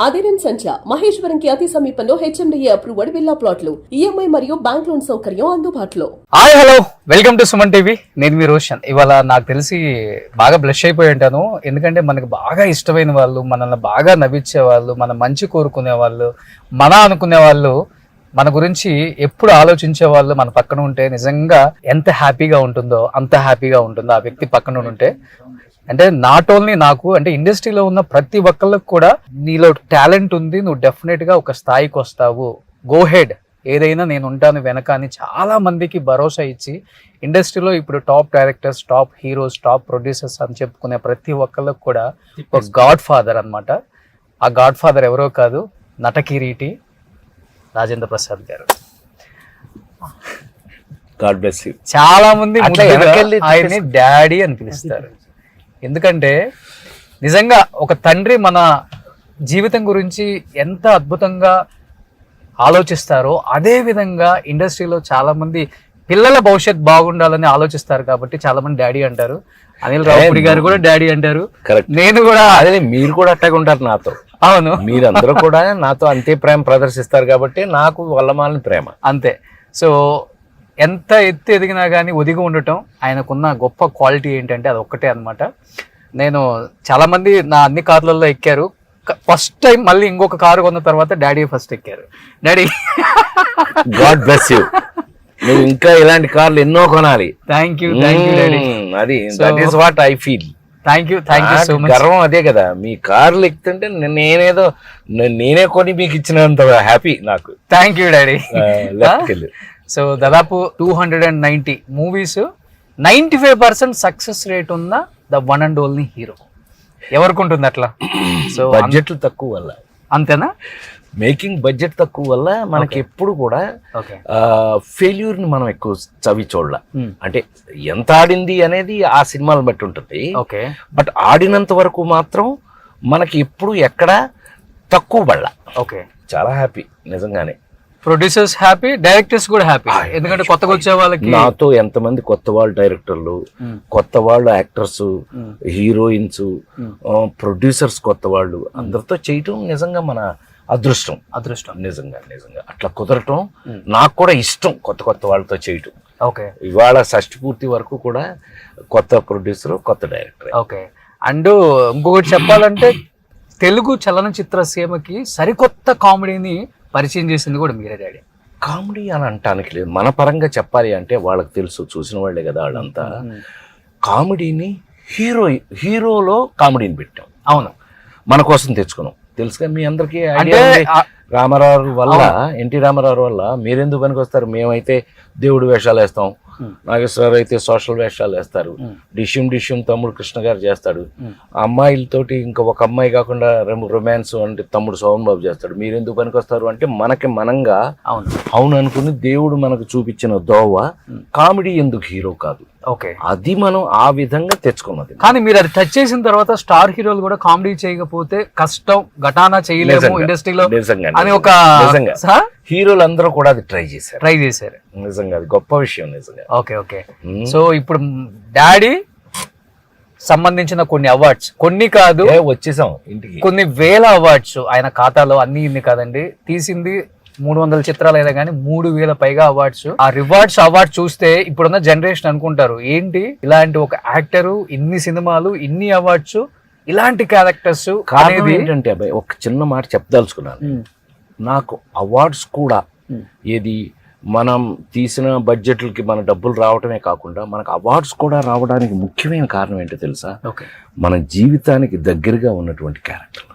అదిరన్ సంచ మహేశ్వరంకి అతి సమీపంలో HMDA approved villa ప్లాట్లు ఈఎంఐ మరియు బ్యాంక్ లోన్ సౌకర్యం అందుబాటులో. Hi hello welcome to Suman TV. నేను మీ రోషన్. ఇవాళ నాకు తెలిసి బాగా బ్లష్ అయిపోయి ఉంటాను, ఎందుకంటే మనకు బాగా ఇష్టమైన వాళ్ళు, మనల్ని బాగా నవ్వించే వాళ్ళు, మన మంచి కోరుకునే వాళ్ళు, మన అనుకునే వాళ్ళు, మన గురించి ఎప్పుడు ఆలోచించే వాళ్ళు మన పక్కన ఉంటే నిజంగా ఎంత హ్యాపీగా ఉంటుందో అంత హ్యాపీగా ఉంటుందో ఆ వ్యక్తి పక్కన ఉంటే. అంటే నాట్ ఓన్లీ నాకు, అంటే ఇండస్ట్రీలో ఉన్న ప్రతి ఒక్కళ్ళకి కూడా నీలో టాలెంట్ ఉంది, నువ్వు డెఫినెట్ గా ఒక స్థాయికి వస్తావు, గో హెడ్, ఏదైనా నేను ఉంటాను వెనక అని చాలా మందికి భరోసా ఇచ్చి ఇండస్ట్రీలో ఇప్పుడు top directors, top heroes, top producers అని చెప్పుకునే ప్రతి ఒక్కళ్ళకి కూడా ఒక గాడ్ ఫాదర్ అనమాట. ఆ గాడ్ ఫాదర్ ఎవరో కాదు, నటకిరీటి రాజేంద్ర ప్రసాద్ గారు. God bless you. చాలా మంది ఆయన్ని డాడీ అని పిలుస్తారు, ఎందుకంటే నిజంగా ఒక తండ్రి మన జీవితం గురించి ఎంత అద్భుతంగా ఆలోచిస్తారో అదే విధంగా ఇండస్ట్రీలో చాలా మంది పిల్లల భవిష్యత్ బాగుండాలని ఆలోచిస్తారు కాబట్టి చాలా మంది డాడీ అంటారు. అనిల్ రావుపూడి గారు కూడా డాడీ అంటారు, నేను కూడా. అదే మీరు కూడా అట్టగా ఉంటారు నాతో. అవును, మీరందరూ కూడా నాతో అంతే ప్రేమ ప్రదర్శిస్తారు కాబట్టి నాకు వల్లమాలని ప్రేమ అంతే. సో ఎంత ఎత్తు ఎదిగినా కానీ ఒదిగి ఉండటం ఆయనకున్న గొప్ప క్వాలిటీ ఏంటంటే అది ఒక్కటే అనమాట. నేను చాలా మంది నా అన్ని కార్లలో ఎక్కారు, ఫస్ట్ టైం మళ్ళీ ఇంకొక కారు కొన్న తర్వాత డాడీ ఫస్ట్ ఎక్కారు. Daddy god bless you. నువ్వు ఇంకా ఇలాంటి కార్లు ఎన్నో కొనాలి. Thank you daddy. అది that is what I feel. Thank you so much. గర్వం అదే కదా, మీ కార్లు ఎక్కుతుంటే నేనే కొని మీకు ఇచ్చినంత హ్యాపీ నాకు. Thank you daddy. సో దాదాపు 290 మూవీస్, 95% సక్సెస్ రేట్ ఉన్న the one and only hero. ఎవరికి ఉంటుంది అట్లా? సో బడ్జెట్లు తక్కువ వల్ల, అంతేనా? మేకింగ్ బడ్జెట్ తక్కువ వల్ల మనకి ఎప్పుడు కూడా ఫెయిల్యూర్ ని మనం ఎక్కువ చవి చూడాల. అంటే ఎంత ఆడింది అనేది ఆ సినిమాలను బట్టి ఉంటుంది, బట్ ఆడినంత వరకు మాత్రం మనకి ఎప్పుడు ఎక్కడ తక్కువ పడలా. ఓకే, చాలా హ్యాపీ నిజంగానే. ప్రొడ్యూసర్స్ హ్యాపీ, డైరెక్టర్స్ కూడా హ్యాపీ, ఎందుకంటే కొత్తగా వచ్చే వాళ్ళకి. నాతో ఎంతమంది కొత్త వాళ్ళు డైరెక్టర్లు, కొత్త వాళ్ళు యాక్టర్స్, హీరోయిన్స్, ప్రొడ్యూసర్స్ కొత్త వాళ్ళు, అందరితో చేయటం నిజంగా మన అదృష్టం. నిజంగా అట్లా కుదరటం నాకు కూడా ఇష్టం, కొత్త కొత్త వాళ్ళతో చేయటం. ఓకే, ఇవాళ షష్టి పూర్తి వరకు కూడా కొత్త ప్రొడ్యూసర్, కొత్త డైరెక్టర్. ఓకే, అండ్ ఇంకొకటి చెప్పాలంటే తెలుగు చలనచిత్ర సీమకి సరికొత్త కామెడీని పరిచయం చేసింది కూడా మీరే డాడీ. కామెడీ అని అంటానికి లేదు, మన పరంగా చెప్పాలి అంటే వాళ్ళకి తెలుసు, చూసిన వాళ్ళే కదా వాళ్ళంతా. కామెడీని హీరోలో కామెడీని పెట్టాం. అవును, మన కోసం తెచ్చుకున్నాం. తెలుసుగా మీ అందరికీ. రామారావు వల్ల, ఎన్టీ రామారావు వల్ల మీరెందుకు పనికి వస్తారు? మేమైతే దేవుడు వేషాలు వేస్తాం, నాగేశ్వరరావు అయితే సోషల్ వేషాలు వేస్తారు, డిష్యూమ్ తమ్ముడు కృష్ణ గారు చేస్తాడు, అమ్మాయిలతోటి ఇంకా ఒక అమ్మాయి కాకుండా రొమాన్స్ అంటే తమ్ముడు సోమన్ బాబు చేస్తాడు. మీరెందుకు పనికి వస్తారు అంటే మనకి మనంగా అవును అనుకుని దేవుడు మనకు చూపించిన దోవ కామెడీ ఎందుకు హీరో కాదు. ఓకే, అది మనం ఆ విధంగా తెచ్చుకున్నది. కానీ మీరు అది టచ్ చేసిన తర్వాత స్టార్ హీరోలు కూడా కామెడీ చేయకపోతే కష్టం, ఘటానా చేయలేము ఇండస్ట్రీలో అని ఒక హీరోలు అందరూ కూడా అది ట్రై చేశారు. నిజంగా అది గొప్ప విషయం నిజంగా. ఓకే, సో ఇప్పుడు డాడీ సంబంధించిన కొన్ని అవార్డ్స్, కొన్ని కాదు వచ్చేసాం ఇంటికి, కొన్ని వేల అవార్డ్స్ ఆయన ఖాతాలో. అన్ని ఇన్ని కాదండి, తీసింది 300 చిత్రాలు అయినా కానీ 3000 పైగా అవార్డ్స్. ఆ అవార్డ్ చూస్తే ఇప్పుడున్న జనరేషన్ అనుకుంటారు ఏంటి ఇలాంటి ఒక యాక్టరు, ఇన్ని సినిమాలు, ఇన్ని అవార్డ్స్, ఇలాంటి క్యారెక్టర్స్. కారణం ఏంటంటే అబ్బాయి ఒక చిన్న మాట చెప్పదలుచుకున్నాను. నాకు అవార్డ్స్ కూడా ఏది మనం తీసిన బడ్జెట్లకి మన డబ్బులు రావటమే కాకుండా మనకు అవార్డ్స్ కూడా రావడానికి ముఖ్యమైన కారణం ఏంటో తెలుసా? మన జీవితానికి దగ్గరగా ఉన్నటువంటి క్యారెక్టర్.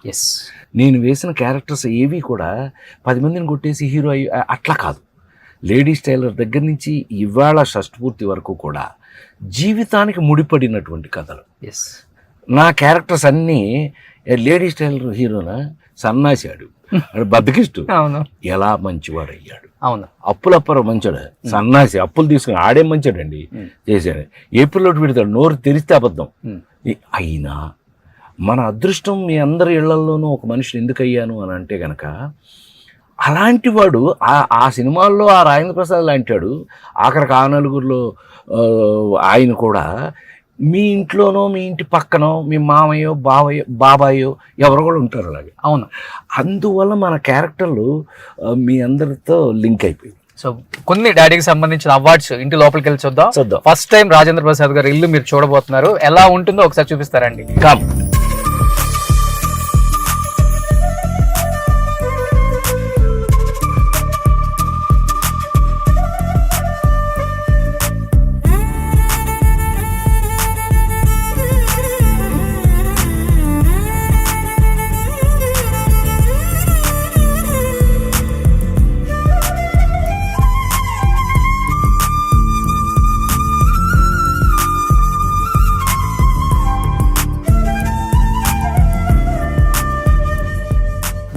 నేను వేసిన క్యారెక్టర్స్ ఏవి కూడా 10 మందిని కొట్టేసి హీరో అట్లా కాదు. లేడీస్ టైలర్ దగ్గర నుంచి ఇవాళ షష్టిపూర్తి వరకు కూడా జీవితానికి ముడిపడినటువంటి కథలు. నా క్యారెక్టర్స్ అన్నీ లేడీస్ టైలర్ హీరోనా సన్నాసాడు, బద్దకిష్టు, ఎలా మంచివాడు అయ్యాడు, అప్పులప్పర మంచాడు, సన్నాసి అప్పులు తీసుకుని ఆడే మంచాడండి చేశాడు, ఏప్రిల్లో పెడతాడు, నోరు తెరిస్తే అబద్ధం. అయినా మన అదృష్టం మీ అందరి ఇళ్లలోనూ ఒక మనిషిని ఎందుకు అయ్యాను అని అంటే గనక అలాంటి వాడు ఆ సినిమాల్లో ఆ రాజేంద్ర ప్రసాద్ లాంటి వాడు, ఆఖరికి ఆ నలుగురిలో ఆయన కూడా మీ ఇంట్లోనో మీ ఇంటి పక్కనో మీ మామయ్యో బాబాయో ఎవరో కూడా ఉంటారు అలాగే. అవును. అందువల్ల మన క్యారెక్టర్లు మీ అందరితో లింక్ అయిపోయింది. సో కొన్ని డాడీకి సంబంధించిన అవార్డ్స్ ఇంటి లోపలికి వెళ్ళి చూద్దాం. ఫస్ట్ టైం రాజేంద్ర ప్రసాద్ గారు ఇల్లు మీరు చూడబోతున్నారు, ఎలా ఉంటుందో ఒకసారి చూపిస్తారండి. కమ్.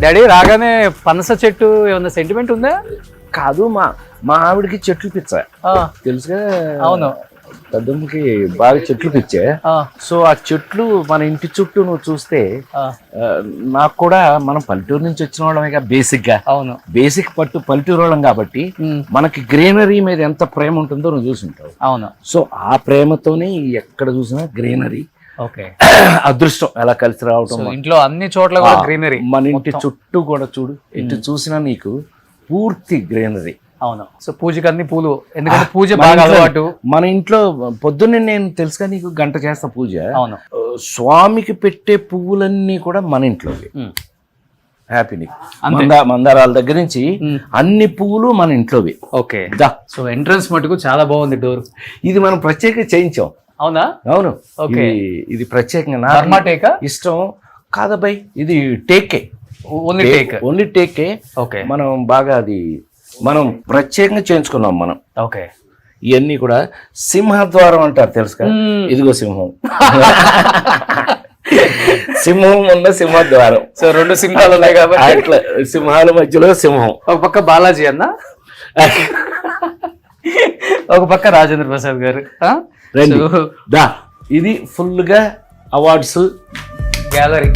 డాడీ రాగానే పనస చెట్టు ఏమన్నా సెంటిమెంట్ ఉందా? కాదు, మా ఆవిడకి చెట్లు పిచ్చా తెలుసుగా. అవును, పెద్దమ్మకి బాగా చెట్లు పిచ్చే. సో ఆ చెట్లు మన ఇంటి చుట్టూ నువ్వు చూస్తే నాకు కూడా మనం పల్లెటూరు నుంచి వచ్చిన వాళ్ళమే బేసిక్ గా. అవును, బేసిక్ పల్లెటూరు వాళ్ళం కాబట్టి మనకి గ్రీనరీ మీద ఎంత ప్రేమ ఉంటుందో నువ్వు చూసుంటావు. అవును. సో ఆ ప్రేమతోనే ఎక్కడ చూసినా గ్రీనరీ. ఓకే, అదృష్టం ఎలా కలిసి రావటం. ఇంట్లో అన్ని చోట్ల గ్రీనరీ. మన ఇంటి చుట్టూ కూడా చూడు, ఎటు చూసినా నీకు పూర్తి గ్రీనరీ. అవును. సో పూజకి అన్ని పూలు, ఎందుకంటే పూజ బాగా అలవాటు. మన ఇంట్లో పొద్దున్నే నేను తెలుసుగా నీకు గంట చేస్తా పూజ. అవును. స్వామికి పెట్టే పువ్వులన్నీ కూడా మన ఇంట్లో హ్యాపీ. నీకు మందారాల దగ్గర నుంచి అన్ని పువ్వులు మన ఇంట్లోవి. ఓకే. సో ఎంట్రన్స్ మటుకు చాలా బాగుంది డోర్. ఇది మనం ప్రత్యేకంగా చేయించాం. అవునా? అవును. ఓకే. ఇది ప్రత్యేకంగా ఇష్టం కాదబ్బాయి, ఇది టేకే. ఓన్లీ టేకే. ఓకే. మనం బాగా అది మనం ప్రత్యేకంగా చేయించుకున్నాం మనం. ఓకే. ఇవన్నీ కూడా సింహద్వారం అంటారు తెలుసు కదా. ఇదిగో సింహం. సింహం ఉన్న సింహద్వారం. సో 2 సింహాలు ఉన్నాయి కాబట్టి అట్లా సింహాల మధ్యలో సింహం. ఒక పక్క బాలాజీ అన్న, ఒక పక్క రాజేంద్ర ప్రసాద్ గారు. ఇది ఫుల్ గా అవార్డ్స్ గ్యాలరీ.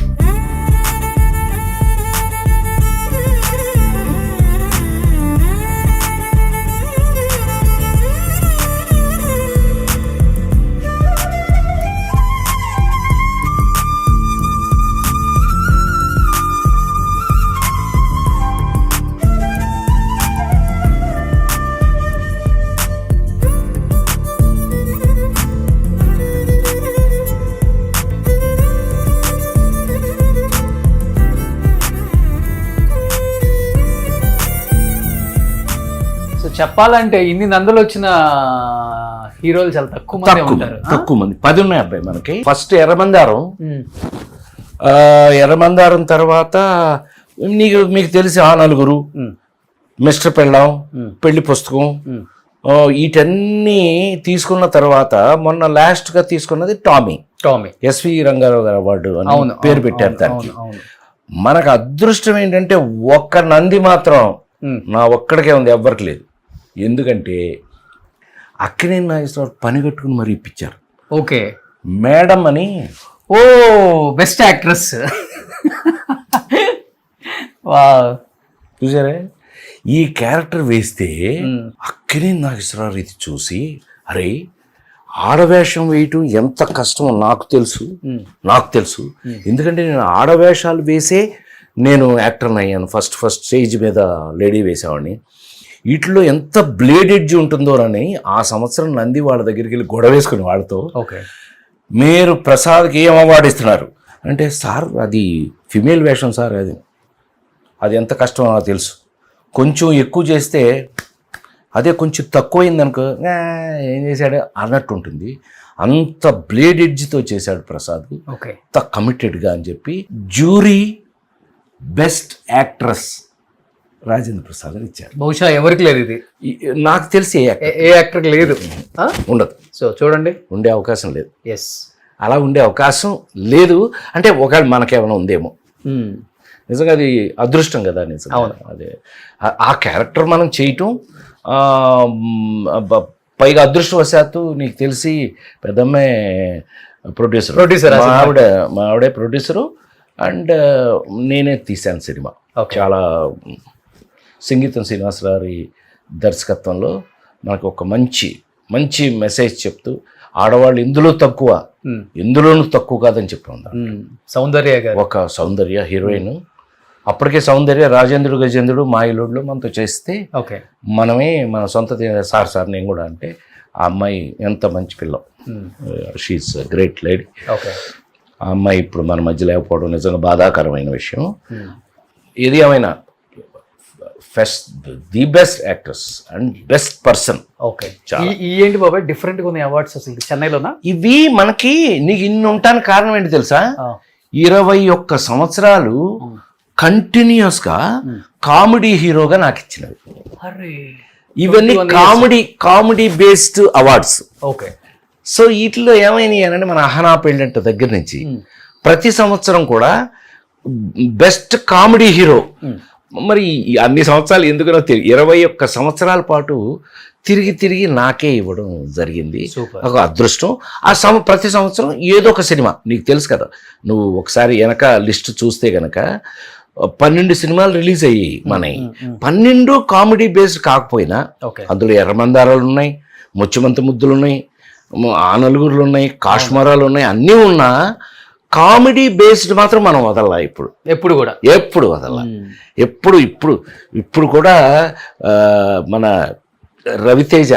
చెప్పాలంటే ఇన్ని నందులు వచ్చిన హీరోలు చాలా తక్కువ మంది ఉంటారు. తక్కువ మంది, 10 ఉన్నాయి అబ్బాయి మనకి. ఫస్ట్ ఎర్రమందారం తర్వాత మీకు తెలిసి ఆ నలుగురు, మిస్టర్ పెళ్ళాం, పెళ్లి పుస్తకం, వీటన్నీ తీసుకున్న తర్వాత మొన్న లాస్ట్ గా తీసుకున్నది టామీ. ఎస్వి రంగారావు గారు అవార్డు అని పేరు పెట్టారు దానికి. మనకు అదృష్టం ఏంటంటే ఒక్క నంది మాత్రం నా ఒక్కడికే ఉంది, ఎవ్వరికి లేదు. ఎందుకంటే అక్కినేని నాగేశ్వరరావు పని కట్టుకుని మరి ఇప్పించారు. ఓకే. మేడం అని. ఓ, బెస్ట్ యాక్ట్రెస్. చూసారా, ఈ క్యారెక్టర్ వేస్తే అక్కినేని నాగేశ్వరరావు ఇది చూసి, అరే ఆడవేషం వేయటం ఎంత కష్టమో నాకు తెలుసు. ఎందుకంటే నేను ఆడవేషాలు వేసే నేను యాక్టర్ని అయ్యాను. ఫస్ట్ స్టేజ్ మీద లేడీ వేసేవాడిని. వీటిలో ఎంత బ్లేడ్ ఎడ్జ్ ఉంటుందోనని ఆ సంవత్సరం నంది వాళ్ళ దగ్గరికి వెళ్ళి గొడవ వేసుకుని వాళ్ళతో, మీరు ప్రసాద్కి ఏం అవార్డు ఇస్తున్నారు అంటే, సార్ అది ఫిమేల్ వేషం సార్, అది ఎంత కష్టమో నాకు తెలుసు. కొంచెం ఎక్కువ చేస్తే అదే, కొంచెం తక్కువైంది అనుకో ఏం చేశాడు అన్నట్టు ఉంటుంది. అంత బ్లేడ్ ఎడ్జ్తో చేశాడు ప్రసాద్, అంత కమిటెడ్గా అని చెప్పి jury best actress Rajendra Prasad గారు ఇచ్చారు. బహుశా ఎవరికి లేదు ఇది, నాకు తెలిసి ఏ యాక్టర్ లేదు, ఉండదు. సో చూడండి, ఉండే అవకాశం లేదు. ఎస్, అలా ఉండే అవకాశం లేదు. అంటే ఒకవేళ మనకేమైనా ఉందేమో. నిజంగా అది అదృష్టం కదా. నిజంగా అదే ఆ క్యారెక్టర్ మనం చేయటం, పైగా అదృష్టవశాత్తు నీకు తెలిసి పెద్దమ్మే ప్రొడ్యూసర్, మా ఆవిడే ప్రొడ్యూసరు, అండ్ నేనే తీశాను సినిమా. చాలా సంగీతం శ్రీనివాసరావు దర్శకత్వంలో మనకు ఒక మంచి మెసేజ్ చెప్తూ ఆడవాళ్ళు ఇందులో తక్కువ, ఇందులోనూ తక్కువ కాదని చెప్పి ఉన్నారు. సౌందర్య గారు ఒక సౌందర్య హీరోయిన్, అప్పటికే సౌందర్య రాజేంద్రుడు గజేంద్రుడు మాయలుడులో మనతో చేస్తే ఓకే మనమే మన సొంత సార్ నేను కూడా అంటే ఆ అమ్మాయి ఎంత మంచి పిల్ల, షీఈస్ గ్రేట్ లేడీ. ఓకే ఆ అమ్మాయి ఇప్పుడు మన మధ్య లేకపోవడం నిజంగా బాధాకరమైన విషయం. ఇది ఏమైనా the best actress and best person. Okay ఈ ఏంటి బాబాయ్ డిఫరెంట్ గా ఉన్నాయి అవార్డ్స్ అసలు చెన్నైలోనా? ఇవి మనకి నీకు ఇన్ని ఉండటానికి కారణం ఏంటి తెలుసా? 21 సంవత్సరాలు కంటిన్యూస్ గా కామెడీ హీరోగా నాకు ఇచ్చినవి. ఇవన్నీ comedy based awards. Okay so వీటిలో ఏమైనాయి అంటే మన అహనా పెళ్ళంట దగ్గర నుంచి ప్రతి సంవత్సరం కూడా బెస్ట్ కామెడీ హీరో. మరి అన్ని సంవత్సరాలు ఎందుకనో 21 సంవత్సరాల పాటు తిరిగి నాకే ఇవ్వడం జరిగింది. ఒక అదృష్టం. ప్రతి సంవత్సరం ఏదో ఒక సినిమా, నీకు తెలుసు కదా, నువ్వు ఒకసారి వెనక లిస్ట్ చూస్తే గనక 12 సినిమాలు రిలీజ్ అయ్యాయి మనవి. 12 కామెడీ బేస్డ్ కాకపోయినా అందులో ఎర్రమందారాలు ఉన్నాయి, ముత్యమంత ముద్దులు ఉన్నాయి, ఆ నలుగురులు ఉన్నాయి, కాశ్మరాలు ఉన్నాయి, అన్నీ ఉన్నా కామెడీ బేస్డ్ మాత్రం మనం వదల్లా. ఎప్పుడు వదల్లా. ఇప్పుడు కూడా మన రవితేజ,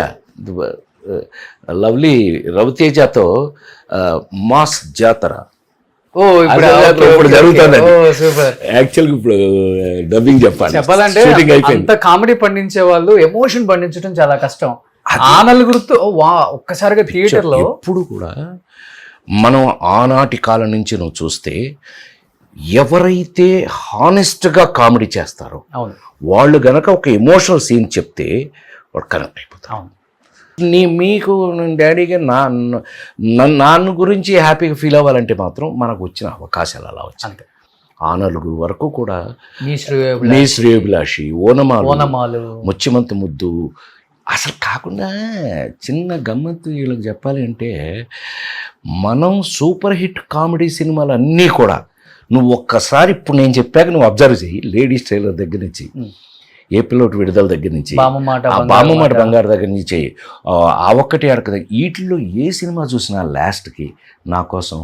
లవ్లీ రవితేజతో మాస్ జాతర ఇప్పుడు జరుగుతుంది. యాక్చువల్గా ఇప్పుడు డబ్బింగ్ చెప్పాలంటే అంత కామెడీ పండించే వాళ్ళు ఎమోషన్ పండించడం చాలా కష్టం. ఆ నలుగురితో ఒక్కసారిగా థియేటర్ లో ఎప్పుడు కూడా మనం ఆనాటి కాలం నుంచి నువ్వు చూస్తే ఎవరైతే హానెస్ట్గా కామెడీ చేస్తారో వాళ్ళు గనక ఒక ఎమోషనల్ సీన్ చెప్తే వాడు కనెక్ట్ అయిపోతారు. మీకు డాడీగా నాన్న గురించి హ్యాపీగా ఫీల్ అవ్వాలంటే మాత్రం మనకు వచ్చిన అవకాశాలు అలా వచ్చాయి. ఆ నలుగురు వరకు కూడా నీ శ్రేయోభిలాషి, ఓనమాలు, ముత్యమంత ముద్దు, అసలు కాకుండా చిన్న గమ్మత్తు వీళ్ళకి చెప్పాలి అంటే మనం సూపర్ హిట్ కామెడీ సినిమాలు అన్నీ కూడా నువ్వు ఒక్కసారి ఇప్పుడు నేను చెప్పాక నువ్వు అబ్జర్వ్ చెయ్యి. లేడీస్ ట్రైలర్ దగ్గర నుంచి, ఏ పిల్లోటి విడుదల దగ్గర నుంచి, బామ్మమాట బంగారు దగ్గర నుంచి చెయ్యి, ఆ ఒక్కటి అడక వీటిల్లో ఏ సినిమా చూసినా లాస్ట్కి నా కోసం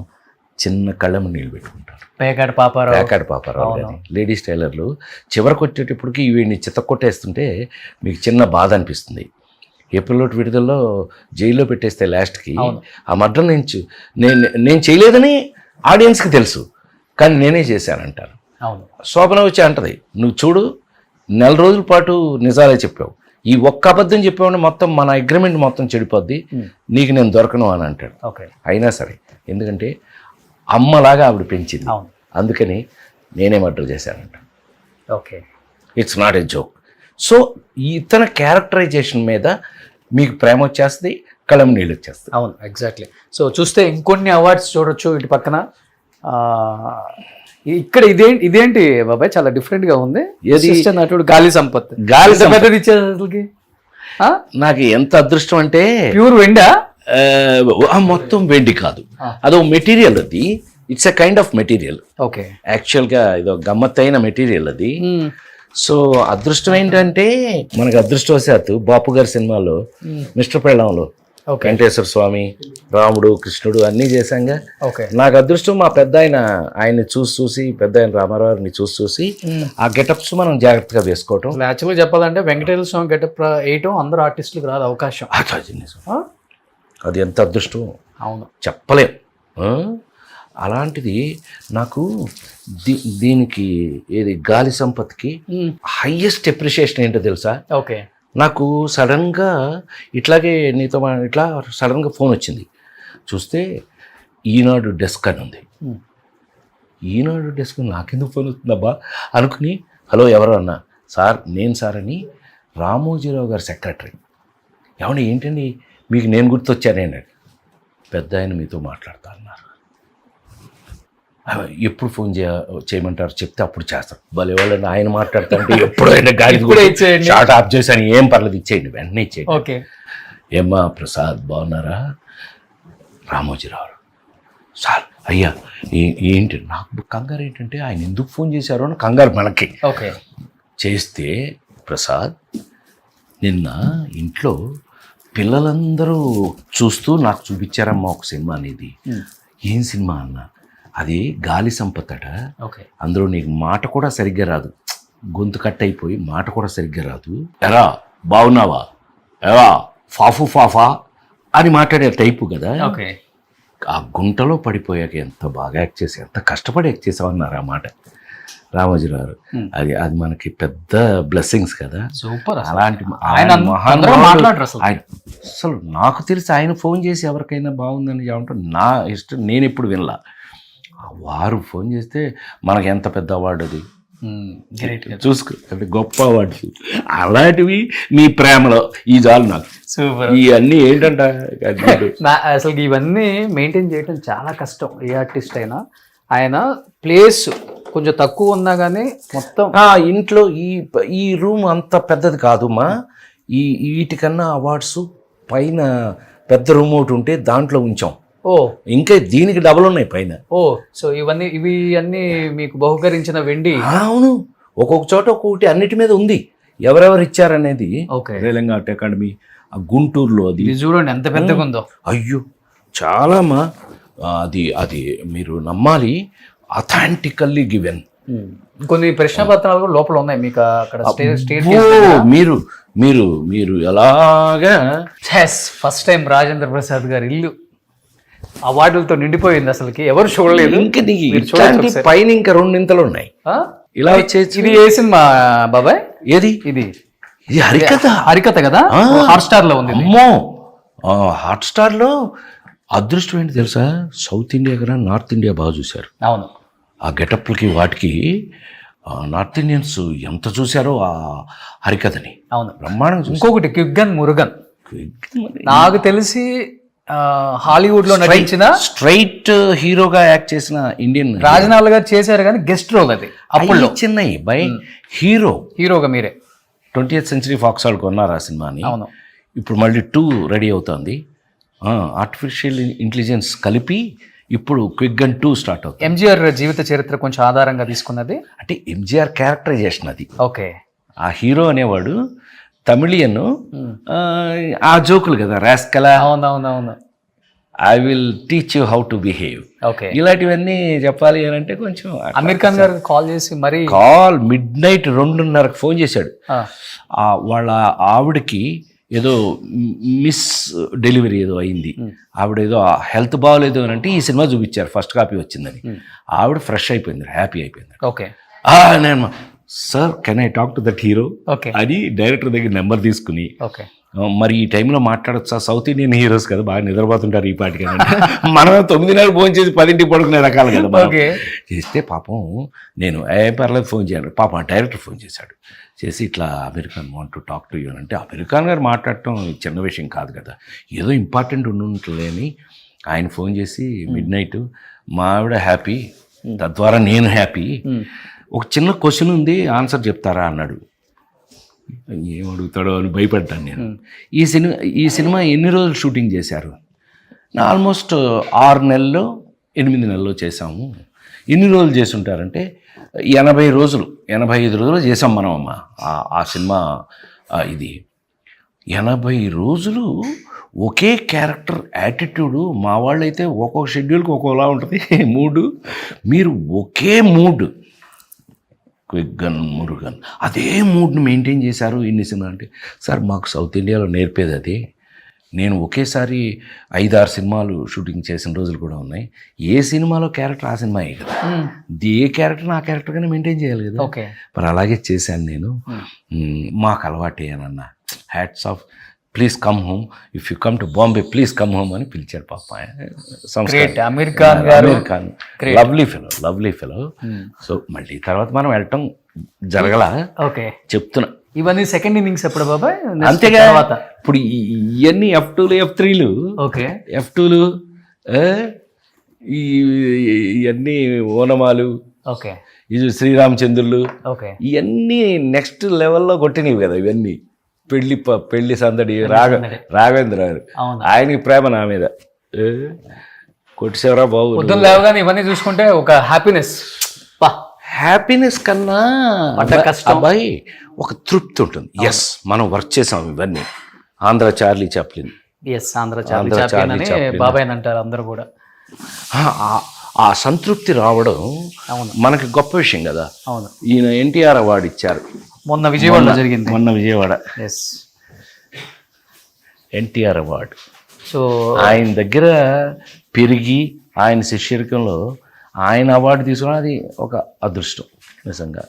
చిన్న కళ్ళము నీళ్ళు పెట్టుకుంటారు. పేకాట పాపారావు కానీ లేడీస్ టైలర్లు చివరికి వచ్చేటప్పటికి వీడిని చితక్కొట్టేస్తుంటే మీకు చిన్న బాధ అనిపిస్తుంది. ఏప్రిల్ విడుదలలో జైల్లో పెట్టేస్తే లాస్ట్కి ఆ మర్డర్ నేను చేయలేదని ఆడియన్స్కి తెలుసు, కానీ నేనే చేశానంటారు. శోభన వచ్చి అంటది, నువ్వు చూడు 4 రోజుల పాటు నిజాలే చెప్పావు, ఈ ఒక్క అబద్ధం చెప్పావు మొత్తం మన అగ్రిమెంట్ మొత్తం చెడిపోద్ది, నీకు నేను దొరకను అని అంటాడు. అయినా సరే, ఎందుకంటే అమ్మలాగా ఆవిడ పెంచింది, అందుకని నేనే మర్డర్ చేశానంట. It's not a joke. So ఇతన క్యారెక్టరైజేషన్ మీద మీకు ప్రేమ వచ్చేస్తుంది, కళ్ళం నీళ్ళు వచ్చేస్తుంది. అవును, ఎగ్జాక్ట్లీ. సో చూస్తే ఇంకొన్ని అవార్డ్స్ చూడొచ్చు ఇటు పక్కన. ఇక్కడ ఇదేంటి బాబాయ్, చాలా డిఫరెంట్ గా ఉంది. నటుడు గాలి సంపత్ పెద్దది ఇచ్చేసరికి నాకు ఎంత అదృష్టం అంటే ప్యూర్ వెండా, మొత్తం వెండి కాదు, అదో మెటీరియల్, అది it's a kind of material. Okay, యాక్చువల్గా ఇదో గమ్మత్తైన మెటీరియల్ అది. సో అదృష్టం ఏంటంటే మనకు అదృష్టవశాత్తు బాపు గారి సినిమాలో మిస్టర్ పెళ్ళంలో వెంకటేశ్వర స్వామి, రాముడు, కృష్ణుడు అన్నీ చేశాంగా. నాకు అదృష్టం మా పెద్ద ఆయన్ని చూసి పెద్ద ఆయన రామారావుని చూసి ఆ గెటప్స్ మనం జాగ్రత్తగా వేసుకోవటం. యాక్చువల్గా చెప్పాలంటే వెంకటేశ్వర స్వామి గెటప్ వేయటం అందరూ ఆర్టిస్టులకు రాదు అవకాశం. అది ఎంత అదృష్టం అవును, చెప్పలేం. అలాంటిది నాకు దీనికి ఏది గాలి సంపత్కి హైయెస్ట్ అప్రిషియేషన్ ఏంటో తెలుసా? ఓకే, నాకు సడన్గా ఇట్లాగే నీతో ఇట్లా సడన్గా ఫోన్ వచ్చింది. చూస్తే ఈనాడు డెస్క్ అని ఉంది. ఈనాడు డెస్క్ నాకెందుకు ఫోన్ వస్తుందబ్బా అనుకుని హలో ఎవరు అన్నా, సార్ నేను సార్ అని రామోజీరావు గారి సెక్రటరీ. ఏమన్నా ఏంటండి మీకు నేను గుర్తొచ్చానేనండి. పెద్ద ఆయన మీతో మాట్లాడతా అన్నారు. ఎప్పుడు ఫోన్ చేయమంటారు చెప్తే అప్పుడు చేస్తారు. భలే వాళ్ళని ఆయన మాట్లాడుతుంటే ఎప్పుడైనా గాలి షార్ట్ ఆఫ్ చేశాను, ఏం పర్లేదు ఇచ్చేయండి, వెంటనే ఇచ్చేయండి. ఏమ్మా ప్రసాద్ బాగున్నారా? రామోజీరావు సార్. అయ్యా ఏంటి నాకు కంగారు ఏంటంటే ఆయన ఎందుకు ఫోన్ చేశారో అని కంగారు మనకి. చేస్తే ప్రసాద్ నిన్న ఇంట్లో పిల్లలందరూ చూస్తూ నాకు చూపించారమ్మా ఒక సినిమా అనేది. ఏం సినిమా అన్న? అది గాలి సంపదట. ఓకే. అందులో నీకు మాట కూడా సరిగ్గా రాదు, గొంతు కట్ అయిపోయి మాట కూడా సరిగ్గా రాదు. ఎరా బాగున్నావా, ఎరా ఫాఫు ఫాఫా అని మాట్లాడే టైపు కదా. ఓకే. ఆ గుంటలో పడిపోయాక ఎంత బాగా యాక్ట్ చేసి, ఎంత కష్టపడి యాక్ట్ చేసామన్నారు ఆ మాట రామోజీరావు. అది అది మనకి పెద్ద బ్లెస్సింగ్స్ కదా. సూపర్. అలాంటి ఆయన మాట్లాడరు అసలు. అసలు నాకు తెలిసి ఆయన ఫోన్ చేసి ఎవరికైనా బాగుందని చెప్పడం నా ఇష్టం, నేను ఎప్పుడు వినలా. వారు ఫోన్ చేస్తే మనకి ఎంత పెద్ద అవార్డు అది చూసుకో, అంటే గొప్ప అవార్డ్స్ అలాంటివి మీ ప్రేమలో ఈ చాలు నాకు. సూపర్. ఇవన్నీ ఏంటంట అసలు ఇవన్నీ మెయింటైన్ చేయడం చాలా కష్టం ఏ ఆర్టిస్ట్ అయినా. ఆయన ప్లేస్ కొంచెం తక్కువ ఉన్నా కానీ మొత్తం ఇంట్లో ఈ రూమ్ అంత పెద్దది కాదు మా. వీటికన్నా అవార్డ్స్ పైన పెద్ద రూమ్ ఒకటి ఉంటే దాంట్లో ఉంచాం. ఓ, ఇంకా దీనికి డబల్ ఉన్నాయి పైన. ఓ, సో ఇవి అన్ని మీకు బహుకరించిన వెండి. అవును, ఒక్కొక్క చోట ఒక్కొక్కటి అన్నిటి మీద ఉంది ఎవరెవరు ఇచ్చారనేది. ఓకే. రేలంగా ఆర్ట్ అకాడమీ గుంటూరులో అది ఇది చూడండి ఎంత పెద్దగా ఉందో. అయ్యో చాలా మా. అది అది మీరు నమ్మాలి, అథెంటికల్లీ గివెన్. కొన్ని ప్రశ్న పత్రాలు కూడా లోపల ఉన్నాయి మీకు అక్కడ స్టేట్. మీరు మీరు మీరు ఎలాగా ఫస్ట్ టైం రాజేంద్ర ప్రసాద్ గారి ఇల్లు అవార్డులతో నిండిపోయింది, అసలుకి ఎవరు చూడలేదు. ఇంకా పైన ఇంకా రెండింతలు ఉన్నాయి ఇలా వచ్చేసి. ఇది ఏ సినిమా బాబాయ్? ఏది ఇది? ఇది హరికథ. హరికథ కదా, హాట్ స్టార్ లో ఉంది. అమ్మో, హాట్ స్టార్ లో అదృష్టం ఏంటి తెలుసా, సౌత్ ఇండియా కన్నా నార్త్ ఇండియా బాగా చూశారు. అవును. ఆ గెటప్లకి వాటికి నార్త్ ఇండియన్స్ ఎంత చూశారో ఆ హరికథని. అవును, బ్రహ్మాండంగా. ఇంకొకటి క్విగ్గన్ మురుగన్, నాకు తెలిసి హాలీవుడ్ లో నటించిన స్ట్రైట్ హీరోగా యాక్ట్ చేసిన ఇండియన్. రాజనాల్ గారు చేశారు కానీ గెస్ట్ రోల్ అది అప్పుడు చిన్నవి బై హీరోగా మీరే 20th Century Fox వాళ్ళు కొన్నారు ఆ సినిమాని. అవును. ఇప్పుడు మళ్ళీ 2 రెడీ అవుతుంది. ఆర్టిఫిషియల్ ఇంటెలిజెన్స్ కలిపి ఇప్పుడు క్విగ్గన్ 2 స్టార్ట్ అవుతుంది. ఎంజీఆర్ జీవిత చరిత్ర కొంచెం ఆధారంగా తీసుకున్నది. అంటే ఎంజీఆర్ క్యారెక్టరైజేషన్ అది. ఓకే. ఆ హీరో అనేవాడు తమిళియన్, ఆ జోకులు కదా, రాస్కలా, అవునవునవును, I will teach you how to behave, okay, ఇలాంటివన్నీ చెప్పాలి అని అంటే కొంచెం. అమీర్ ఖాన్ గారు కాల్ చేసి మరి మిడ్-నైట్ 2:30కి ఫోన్ చేశాడు. వాళ్ళ ఆవిడకి ఏదో మిస్ డెలివరీ ఏదో అయింది, ఆవిడ ఏదో హెల్త్ బాగోలేదు అని అంటే ఈ సినిమా చూపించారు, ఫస్ట్ కాపీ వచ్చిందని. ఆవిడ ఫ్రెష్ అయిపోయింది, హ్యాపీ అయిపోయింది. ఓకే. నేను sir can I talk to that hero అని డైరెక్టర్ దగ్గర నెంబర్ తీసుకుని, మరి ఈ టైంలో మాట్లాడచ్చా, సౌత్ ఇండియన్ హీరోస్ కదా బాగా నిద్రపోతుంటారు ఈ పాటికి, మనం 9:30 ఫోన్ చేసి 10ంటికి పడుకునే రకాలు కదా చేస్తే. పాపం నేను పర్లేదు ఫోన్ చేయాలి, పాపం ఆ డైరెక్టర్ ఫోన్ చేశాడు, చేసి ఇట్లా Aamir Khan want to talk to you అని అంటే, అమీర్ ఖాన్ గారు మాట్లాడటం చిన్న విషయం కాదు కదా, ఏదో ఇంపార్టెంట్ ఉండుంటలే అని ఆయన ఫోన్ చేసి మిడ్-నైట్ మా ఆవిడ హ్యాపీ, తద్వారా నేను హ్యాపీ, ఒక చిన్న క్వశ్చన్ ఉంది ఆన్సర్ చెప్తారా అన్నాడు. ఏం అడుగుతాడో అని భయపడ్డాను నేను. ఈ సినిమా ఎన్ని రోజులు షూటింగ్ చేశారు? ఆల్మోస్ట్ 6 నెలల్లో 8 నెలల్లో చేసాము. ఎన్ని రోజులు చేసి ఉంటారంటే 80 రోజులు 85 రోజులు చేసాం మనం అమ్మ ఆ సినిమా. ఇది 80 రోజులు ఒకే క్యారెక్టర్ యాటిట్యూడు. మా వాళ్ళైతే ఒక్కొక్క షెడ్యూల్కి ఒక్కోలా ఉంటుంది మూడు, మీరు ఒకే మూడ్ క్విగ్గన్ మురుగన్ అదే మూడ్ని మెయింటైన్ చేశారు ఇన్ని సినిమా అంటే. సార్ మాకు సౌత్ ఇండియాలో నేర్పేది అది. నేను ఒకేసారి 5-6 సినిమాలు షూటింగ్ చేసిన రోజులు కూడా ఉన్నాయి. ఏ సినిమాలో క్యారెక్టర్ ఆ సినిమా కదా, ఏ క్యారెక్టర్ ఆ క్యారెక్టర్గానే మెయింటైన్ చేయాలి కదా. మరి అలాగే చేశాను నేను. మాకు అలవాటే అన్న, hats off, please come home, if you come to Bombay please come home అని పిలిచాడు పాప. అమీర్ ఖాన్ గారు, లవ్లీ ఫెలో. సో మళ్ళీ తర్వాత మనం వెళ్ళటం జరగల. ఓకే, చెప్తున్నా ఇవన్నీ సెకండ్ ఇన్నింగ్స్ ఎప్పుడు బాబాయ్? అంతేగా. ఇప్పుడు ఇవన్నీ F2లు F3లు, ఓకే, F2లు, ఇవన్నీ ఓనమాలు, ఓకే, ఇది శ్రీరామచంద్రులు, ఓకే, ఇవన్నీ నెక్స్ట్ లెవెల్లో కొట్టినవి కదా ఇవన్నీ. పెళ్లి సందడి, రాఘవేంద్ర గారు, ఆయనకి ప్రేమ నా మీద కొట్టిసేవరా బాబు. లేవగానే ఇవన్నీ చూసుకుంటే ఒక హ్యాపీనెస్ కన్నా అబ్బాయి ఒక తృప్తి ఉంటుంది. ఎస్ మనం వర్క్ చేసాం ఇవన్నీ, Andhra Charlie Chaplin. Yes, Andhra Chaplin అని బాబాయ్ అంటారు అందరూ కూడా. ఆ సంతృప్తి రావడం అవును, మనకి గొప్ప విషయం కదా. అవును. ఈయన ఎన్టీఆర్ అవార్డు ఇచ్చారు మొన్న విజయవాడలో జరిగింది. మొన్న Vijayawada yes, NTR award. So ఆయన దగ్గర పెరిగి ఆయన శిష్యరికంలో ఆయన అవార్డు తీసుకోవడం అది ఒక అదృష్టం నిజంగా.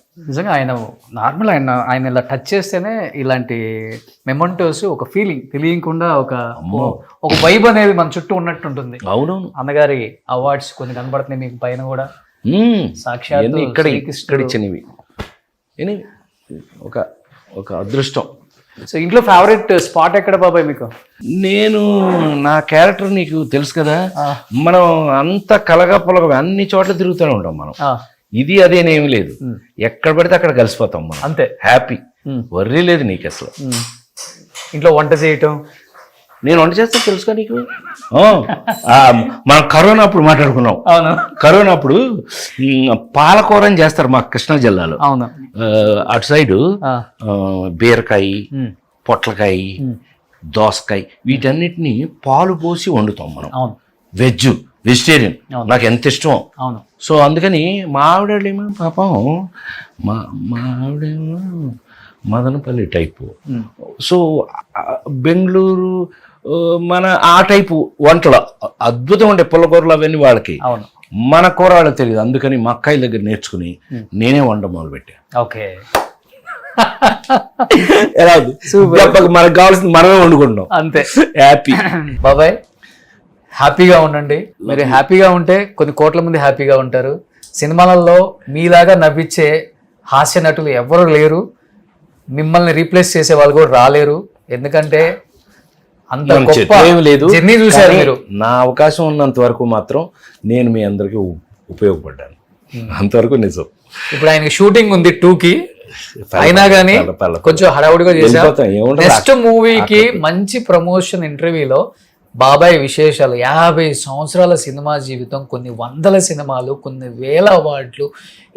ఆయన నార్మల్ ఆయన ఇలా టచ్ చేస్తేనే ఇలాంటి మెమెంటోస్ ఒక ఫీలింగ్ తెలియకుండా ఒక వైబ్ అనేది మన చుట్టూ ఉన్నట్టు ఉంటుంది. అవునవును. అన్నగారి అవార్డ్స్ కొన్ని కనబడుతున్నాయి మీకు పైన కూడా. సాక్షాత్ ఇక్కడ ఇచ్చినవి ఒక అదృష్టం. సో ఇంట్లో ఫేవరెట్ స్పాట్ ఎక్కడ బాబాయ్ మీకు? నేను నా క్యారెక్టర్ నీకు తెలుసు కదా, మనం అంత కలగపలగ అన్ని చోట్ల తిరుగుతూనే ఉంటాం మనం. ఇది అదేనేమి లేదు, ఎక్కడ పడితే అక్కడ కలిసిపోతాం మనం, అంతే. హ్యాపీ, వర్రీ లేదు నీకు అసలు. ఇంట్లో వంట చేయటం నేను వంట చేస్తా తెలుసుగా నీకు. మనం కరోనా అప్పుడు మాట్లాడుకున్నాం. అవును, కరోనా అప్పుడు పాలకూర అని చేస్తారు మా కృష్ణా జిల్లాలో. అవును, అటు సైడు బీరకాయ, పొట్లకాయ, దోసకాయ వీటన్నిటిని పాలు పోసి వండుతాం మనం. అవును, వెజిటేరియన్ నాకు ఎంత ఇష్టం. అవును. సో అందుకని మా ఆవిడేమో పాపం మా ఆవిడేమో మదనపల్లి టైపు. సో బెంగళూరు మన ఆ టైపు వంటలు అద్భుతం ఉంటాయి, పుల్లకూరలు అవన్నీ వాళ్ళకి. మన కూర వాళ్ళకి తెలియదు. అందుకని మా అక్కాయిల దగ్గర నేర్చుకుని నేనే వంట మొదలు పెట్టాను. ఓకే, మనకు కావాల్సింది మనమే వండుకుంటాం, అంతే. హ్యాపీ. బాబాయ్ హ్యాపీగా ఉండండి. మీరు హ్యాపీగా ఉంటే కొన్ని కోట్ల మంది హ్యాపీగా ఉంటారు. సినిమాలలో మీలాగా నవ్వించే హాస్య నటులు ఎవరు లేరు, మిమ్మల్ని రీప్లేస్ చేసే వాళ్ళు కూడా రాలేరు. ఎందుకంటే అంత గొప్ప జర్నీ చూశారు మీరు. నా అవకాశం ఉన్నంత వరకు మాత్రం నేను మీ అందరికీ ఉపయోగపడ్డాను, అంతవరకు నిజం. ఇప్పుడు ఆయనకి షూటింగ్ ఉంది 2కి, అయినా కానీ కొంచెం హడావుడిగా చేశారు. నెక్స్ట్ మూవీకి మంచి ప్రమోషన్ ఇంటర్వ్యూలో బాబాయ్ విశేషాలు, 50 సంవత్సరాల సినిమా జీవితం, కొన్ని వందల సినిమాలు, కొన్ని వేల అవార్డులు,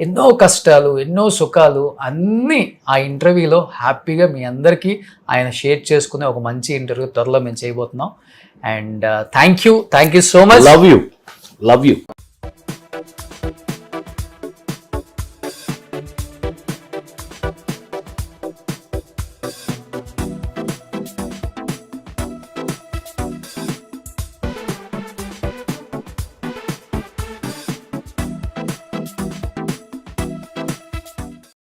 ఎన్నో కష్టాలు, ఎన్నో సుఖాలు అన్నీ ఆ ఇంటర్వ్యూలో హ్యాపీగా మీ అందరికీ ఆయన షేర్ చేసుకునే ఒక మంచి ఇంటర్వ్యూ త్వరలో మేము చేయబోతున్నాం. And thank you so much. Love you.